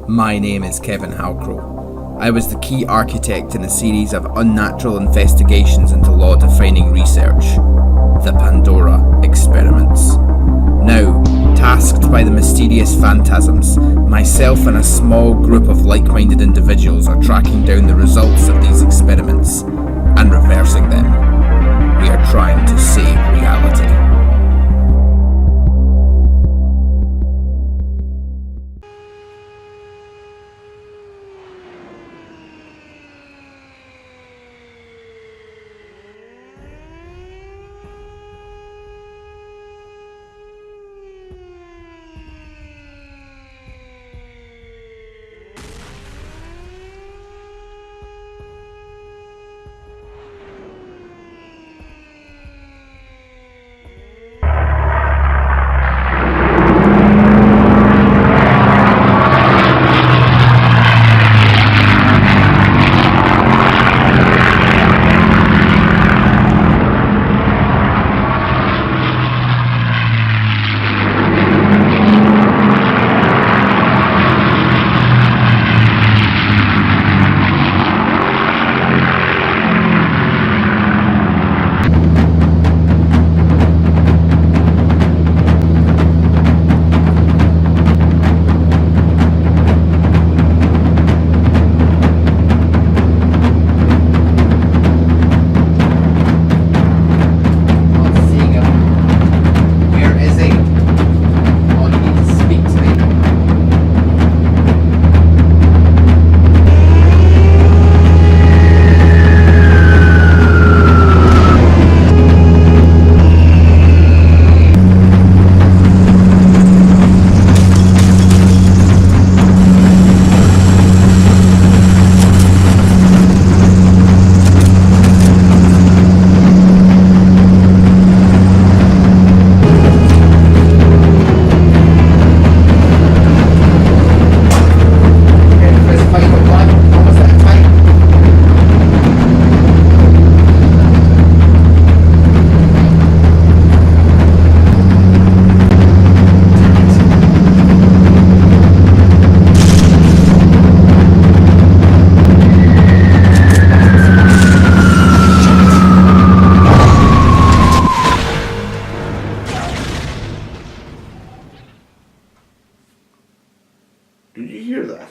My name is Kevin Halcrow. I was the key architect in a series of unnatural investigations into law-defining research, the Pandora Experiments. Now, tasked by the mysterious phantasms, myself and a small group of like-minded individuals are tracking down the results of these experiments and reversing them. We are trying to save reality. Did you hear that?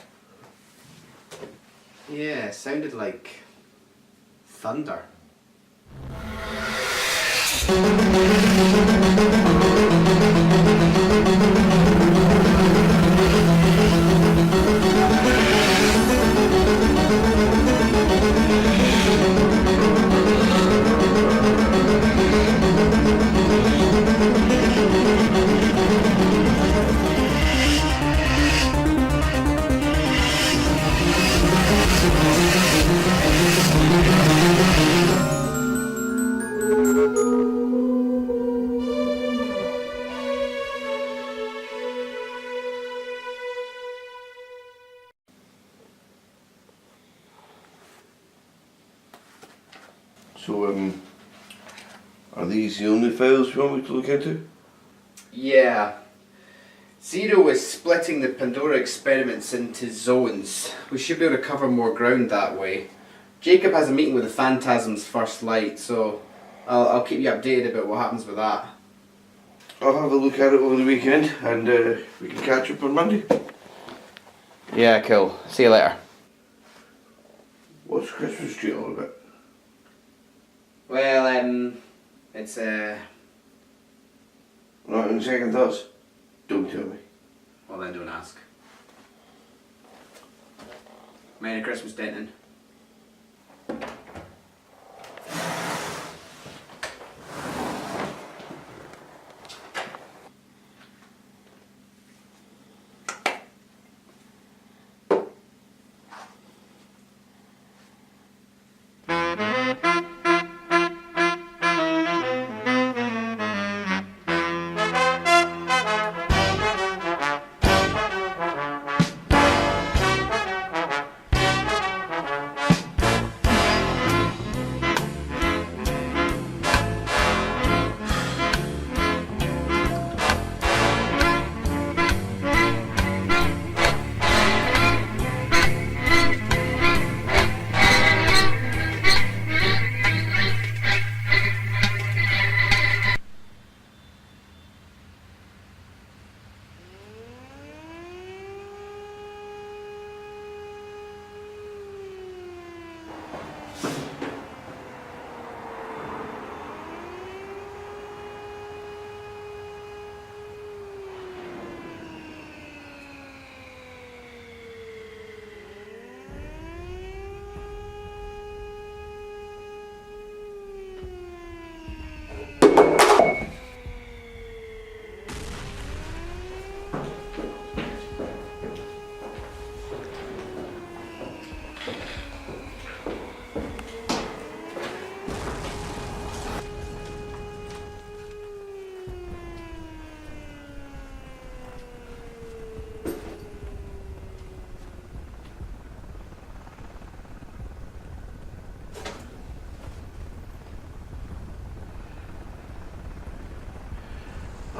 Yeah, it sounded like thunder. So, are these the only files you want me to look into? Yeah. Zero is splitting the Pandora Experiments into zones. We should be able to cover more ground that way. Jacob has a meeting with the Phantasms First Light, so I'll keep you updated about what happens with that. I'll have a look at it over the weekend and we can catch up on Monday. Yeah, cool. See you later. What's Christmas tree all about? Well, it's Not in second thoughts? Don't tell me. well then don't ask. Merry Christmas, Denton.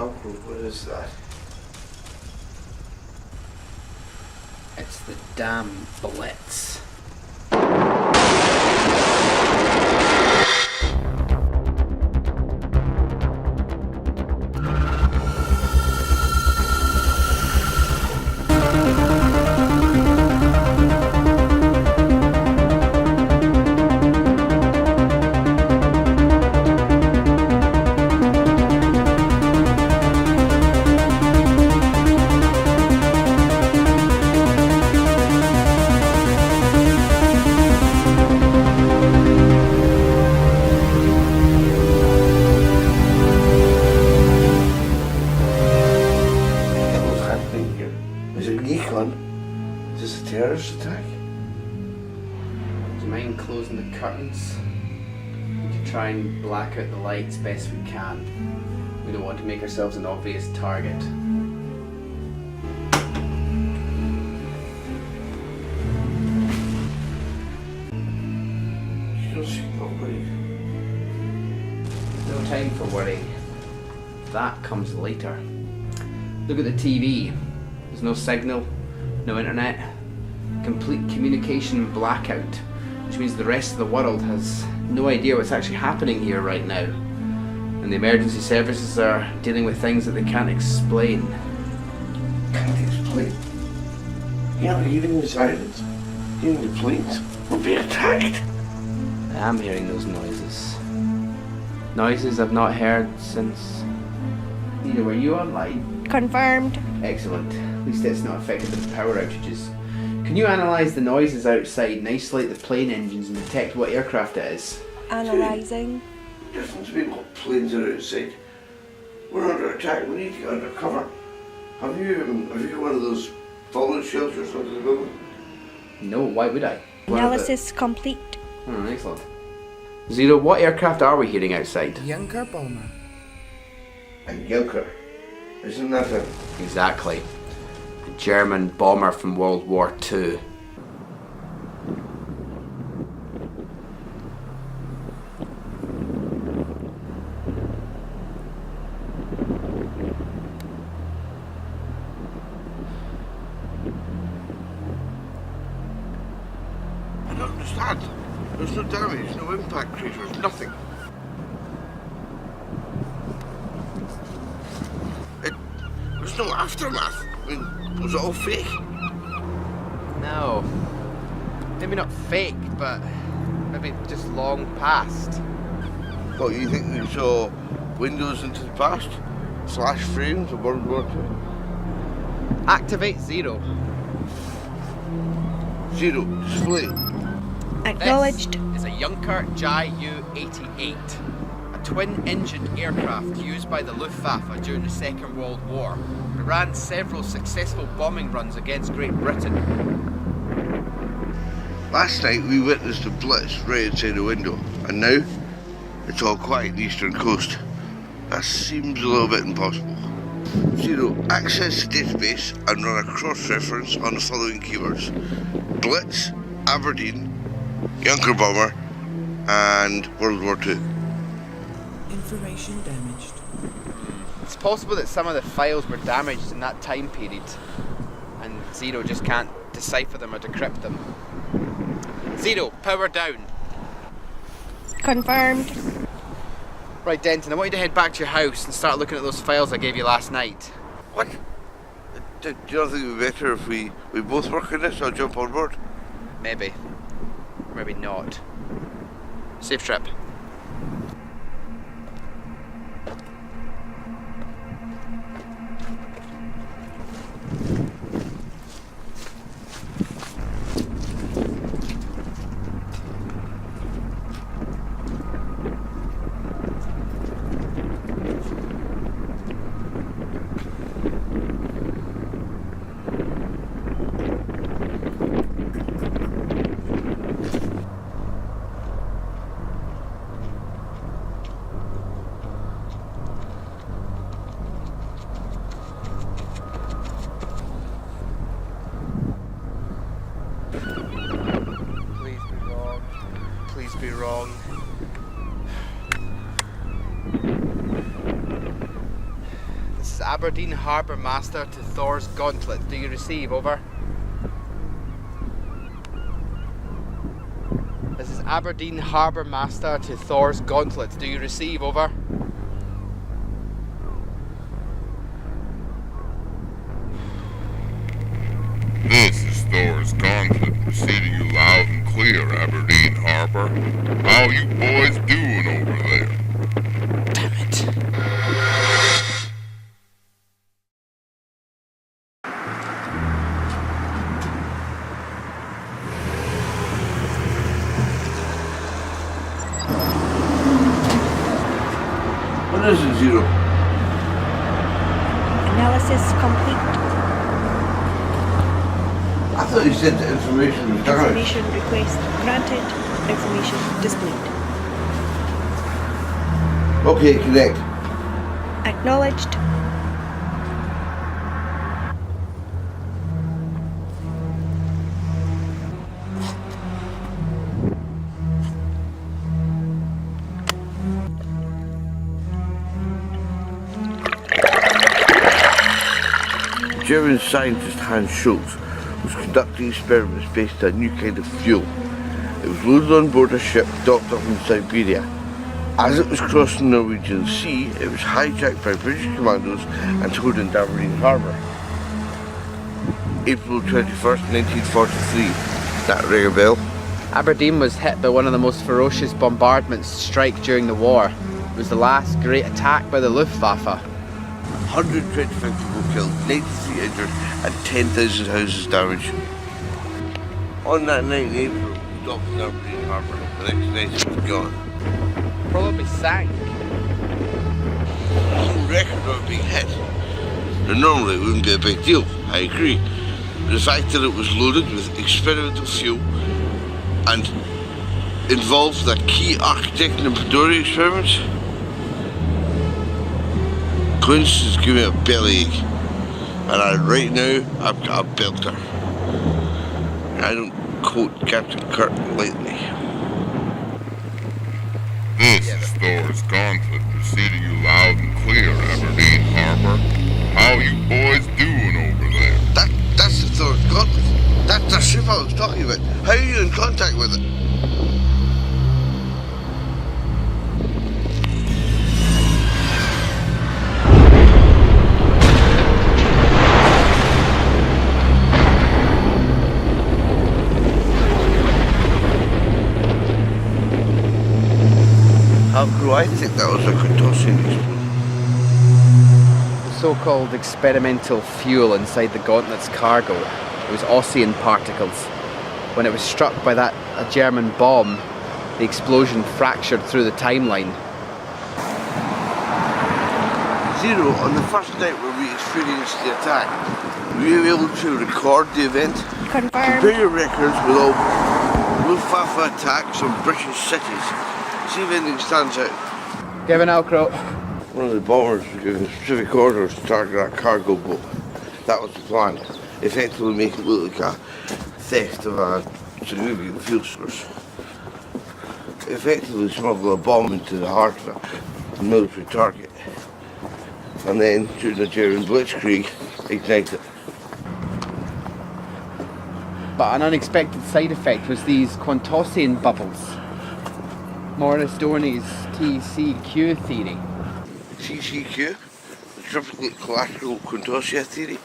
Halcrow, what is that? It's the damn Blitz. Is this a terrorist attack? Do you mind closing the curtains? We can try and black out the lights best we can. We don't want to make ourselves an obvious target. You don't see nobody. No time for worrying. That comes later. Look at the TV. There's no signal, no internet, complete communication blackout, which means the rest of the world has no idea what's actually happening here right now. And the emergency services are dealing with things that they can't explain. Can't explain. You're not hearing the sirens. Hearing the planes. We're being attacked. I am hearing those noises. Noises I've not heard since... Nina, were you online? Confirmed. Excellent. At least it's not affected by the power outages. Can you analyse the noises outside and isolate the plane engines and detect what aircraft it is? Analysing. Difference between what planes are outside. We're under attack. We need to get under cover. Have you got one of those fallout shelters under the building? No, why would I? Analysis complete. Excellent. Zero, what aircraft are we hearing outside? Younger bomber. A Gilker. Isn't that a... Exactly. A German bomber from World War II. I don't understand. There's no damage, no impact craters, nothing. There's no aftermath. I mean, was it all fake? No. Maybe not fake, but maybe just long past. What, you think we saw windows into the past? Slash frames of World War II? Activate Zero. Zero, display. Acknowledged. This is a Junker Ju-88, a twin-engine aircraft used by the Luftwaffe during the Second World War. It ran several successful bombing runs against Great Britain. Last night we witnessed a blitz right outside the window, and now it's all quiet on the eastern coast. That seems a little bit impossible. Zero, access the database and run a cross-reference on the following keywords: Blitz, Aberdeen, Junker bomber, and World War II. Information damaged. It's possible that some of the files were damaged in that time period, and Zero just can't decipher them or decrypt them. Zero, power down. Confirmed. Right, Denton, I want you to head back to your house and start looking at those files I gave you last night. What? Do you not think it would be better if we both work on this? I'll jump on board. Maybe. Maybe not. Safe trip. Please be wrong. The Aberdeen Harbour Master to Thor's Gauntlet. Do you receive? Over. This is Aberdeen Harbour Master to Thor's Gauntlet. Do you receive? Over. This is Thor's Gauntlet, receiving you loud and clear, Aberdeen Harbour. How you boys doing over there? Damn it. What is it, Zero? Analysis complete. I thought you said the information was damaged. Information request granted. Information displayed. Okay, connect. Acknowledged. German scientist Hans Schultz was conducting experiments based on a new kind of fuel. It was loaded on board a ship docked up in Siberia. As it was crossing the Norwegian Sea, it was hijacked by British commandos and towed into Aberdeen Harbour. April 21st, 1943. That ring a bell? Aberdeen was hit by one of the most ferocious bombardments to strike during the war. It was the last great attack by the Luftwaffe. 125 people killed, 93 injured, and 10,000 houses damaged. On that night in April, we docked in Aberdeen Harbour. The next night it was gone. Probably sank. There's no record of it being hit. Now, normally it wouldn't be a big deal, I agree. But the fact that it was loaded with experimental fuel and involved the key architect in the Pandora Experiment, coincidence give me a bellyache, and right now I've got a belter. I don't quote Captain Kirk lightly. This is Thor's Gauntlet, receiving you loud and clear, Aberdeen Harbour. How you boys doing over there? That's the Thor's Gauntlet. That's the ship I was talking about. How are you in contact with it? Halcrow, I think that was a Quintosian explosion. The so-called experimental fuel inside the Gauntlet's cargo. It was Ossian particles. When it was struck by a German bomb, the explosion fractured through the timeline. Zero, on the first night where we experienced the attack, were you able to record the event? Confirmed. Compare your records with all Luftwaffe attacks on British cities. See if anything stands out. Given Halcrow. One of the bombers was given specific orders to target our cargo boat. That was the plan. Effectively make it look like a theft of a significant fuel source. Effectively smuggle a bomb into the heart of a military target. And then, during the German blitzkrieg, ignite it. But an unexpected side effect was these Quintosian bubbles. Morris Dorney's TCQ theory. TCQ, the triplet collateral Quintosia theory,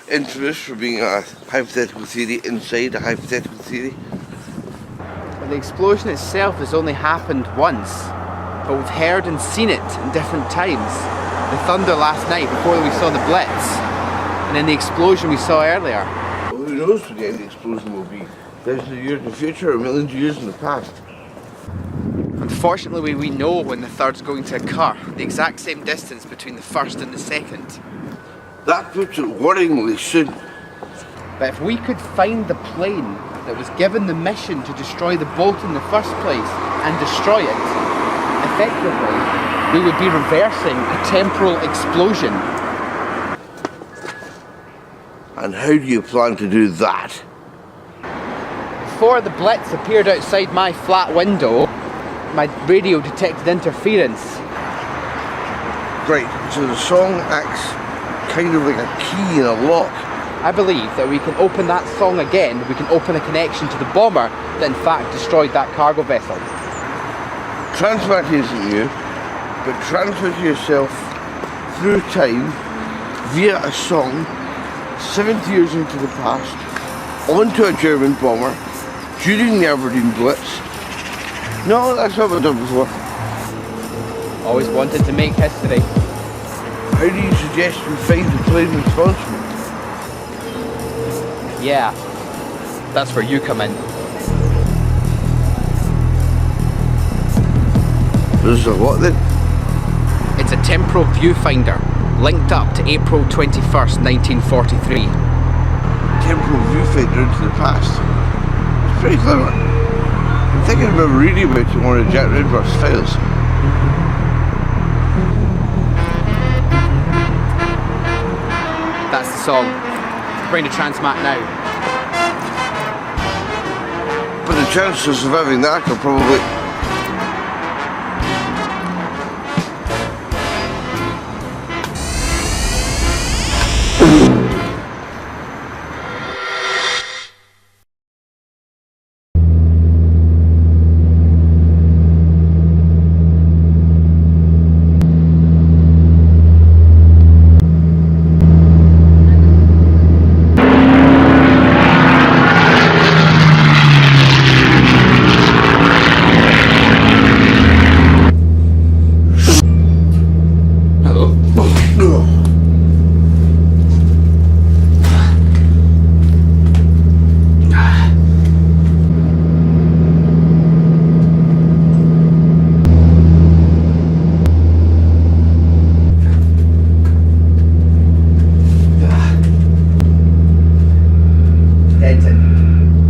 infamous for being a hypothetical theory inside a hypothetical theory. But the explosion itself has only happened once, but we've heard and seen it in different times. The thunder last night before we saw the Blitz, and then the explosion we saw earlier. Well, who knows when the end of the explosion will be? Thousands of years in the future or millions of years in the past. Unfortunately, we know when the third's going to occur, the exact same distance between the first and the second. That puts it worryingly soon. But if we could find the plane that was given the mission to destroy the boat in the first place and destroy it, effectively, we would be reversing a temporal explosion. And how do you plan to do that? Before the Blitz appeared outside my flat window, my radio detected interference. Right, so the song acts kind of like a key in a lock. I believe that we can open that song again, we can open a connection to the bomber that in fact destroyed that cargo vessel. Transmat isn't new, but transfer yourself through time via a song 70 years into the past onto a German bomber during the Aberdeen Blitz. No, that's not what I've done before. Always wanted to make history. How do you suggest we find the plane responsible? Yeah, that's where you come in. This is a what then? It's a temporal viewfinder linked up to April 21st, 1943. Temporal viewfinder into the past. It's pretty clever. I'm thinking about reading about it in one of Jack Redworth's files. That's the song. Bring the transmat now. But the chances of surviving that are probably...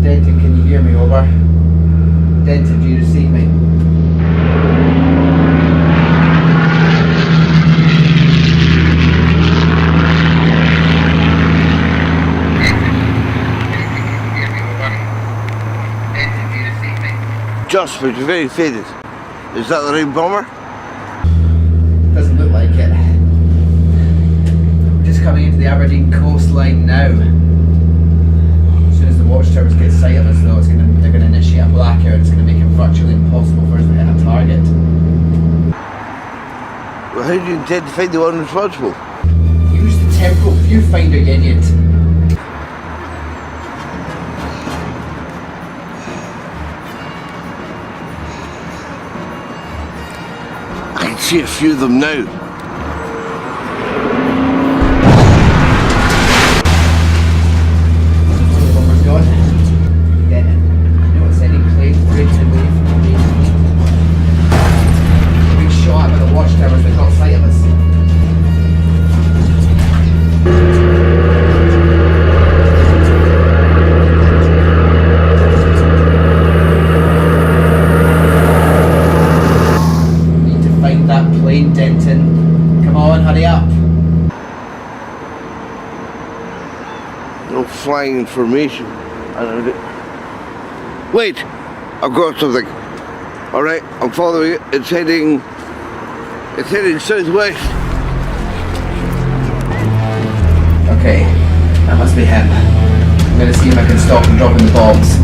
Denton, can you hear me? Over. Denton, do you receive me? Just, but you're very faded. Is that the right bomber? Doesn't look like it. We're just coming into the Aberdeen coastline now. As soon as the watchtowers get sight of us, though, they're going to initiate a blackout. It's going to make it virtually impossible for us to hit a target. Well, how do you intend to find the one responsible? Use the temporal viewfinder, you idiot. I can see a few of them now. Bomber's gone. Denton, you know what's sending planes breaking away from the main fleet? Being shot at by the watchtowers that got sight of us. Need to find that plane, Denton. Come on, hurry up. No flying information. I don't know. Wait! I've got something. Alright, I'm following it. It's heading southwest. Okay, that must be him. I'm gonna see if I can stop him dropping the bombs.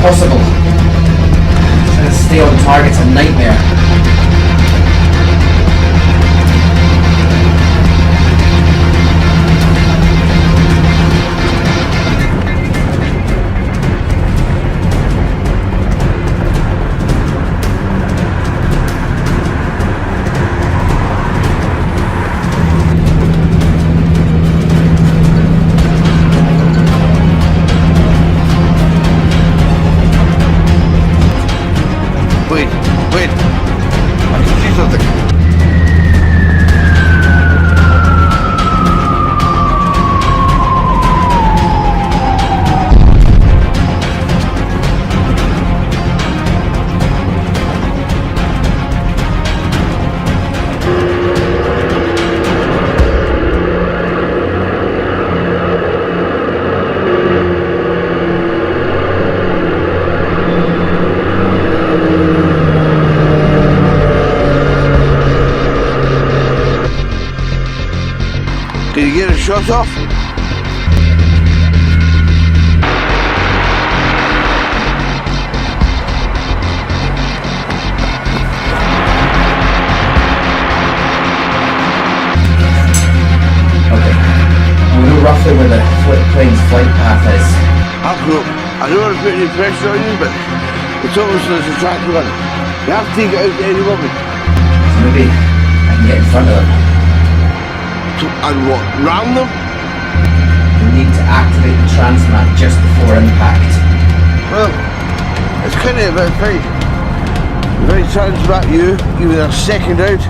impossible. Trying to stay on target's a nightmare. Wait, I can see something. Did you get a shot off? Okay. We know roughly where the plane's flight path is. Halcrow, I don't want to put any pressure on you, but it's almost as a track run. You have to take it out at any moment. So maybe I can get in front of them. And what? Ram them? We need to activate the transmat just before impact. Well, it's kind of about fine. If I transmat you, even a second out,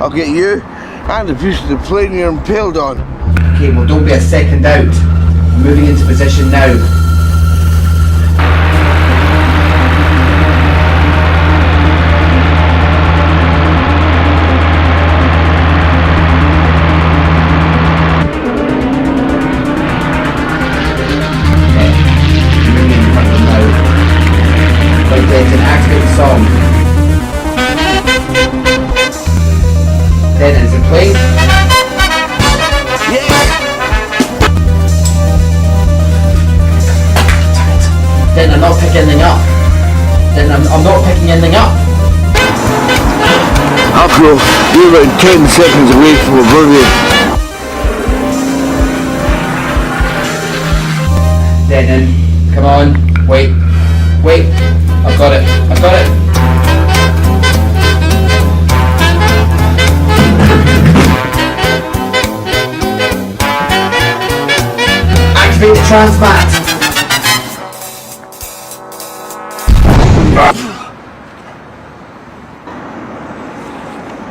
I'll get you and the piece of the plane you're impaled on. Okay, well don't be a second out. I'm moving into position now. Activate the song. Then is it playing? Yeah! Then I'm not picking anything up. Then I'm not picking anything up. Halcrow, you're about 10 seconds away from oblivion. Then, come on, wait. I've got it. Activate the transmat.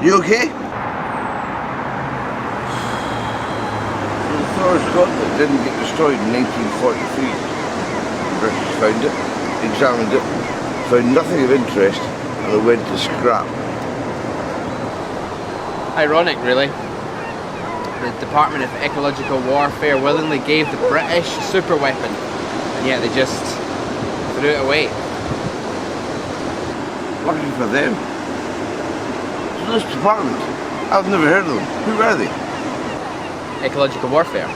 You okay? The Thor's gauntlet didn't get destroyed in 1943. British found it, examined it, found nothing of interest, and it went to scrap. Ironic, really. The Department of Ecological Warfare willingly gave the British a super weapon, and yet they just threw it away. Lucky for them. So this department, I've never heard of them. Who are they? Ecological warfare.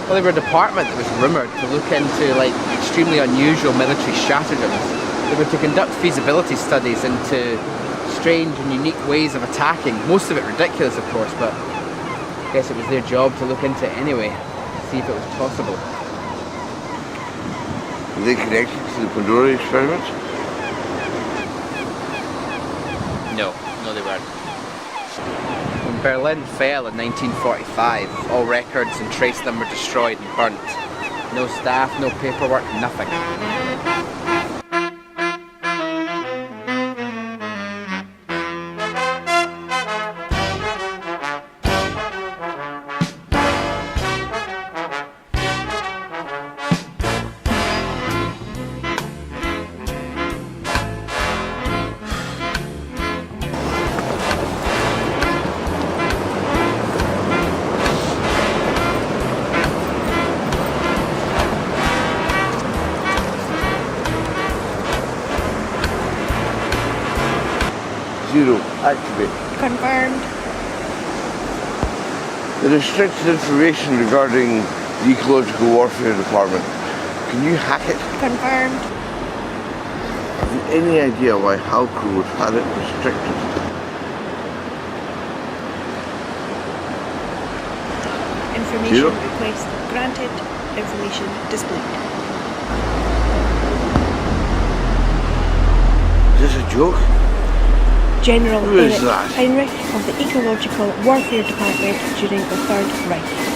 Well, they were a department that was rumoured to look into extremely unusual military stratagems. They were to conduct feasibility studies into strange and unique ways of attacking. Most of it ridiculous, of course, but I guess it was their job to look into it anyway, see if it was possible. Are they connected to the Pandora Experiment? No, they weren't. When Berlin fell in 1945, all records and trace them were destroyed and burnt. No staff, no paperwork, nothing. Zero, activate. Confirmed. The restricted information regarding the Ecological Warfare Department. Can you hack it? Confirmed. Have you any idea why Halcrow would have it restricted? Information Zero. request granted. Information displayed. Is this a joke? General Who is Eric that? Heinrich of the Ecological Warfare Department during the Third Reich.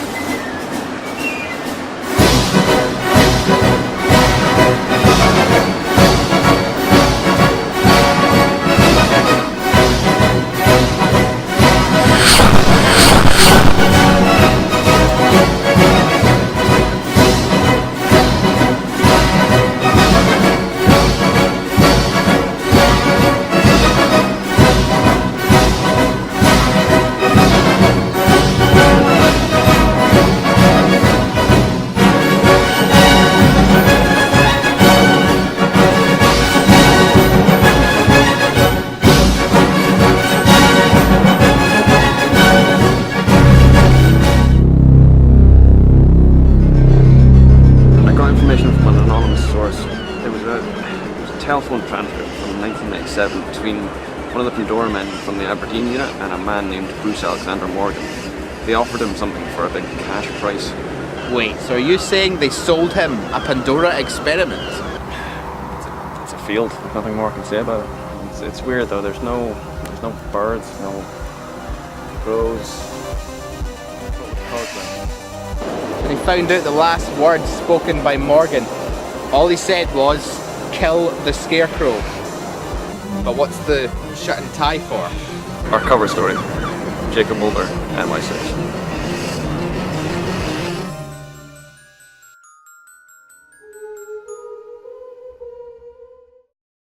Telephone transcript from 1997 between one of the Pandora men from the Aberdeen unit and a man named Bruce Alexander Morgan. They offered him something for a big cash price. Wait, so are you saying they sold him a Pandora Experiment? It's a field. There's nothing more I can say about it. It's weird though. There's no birds, no crows. They found out the last words spoken by Morgan. All he said was, "Kill the scarecrow." But what's the shut and tie for? Our cover story, Jacob Mulder, MI6.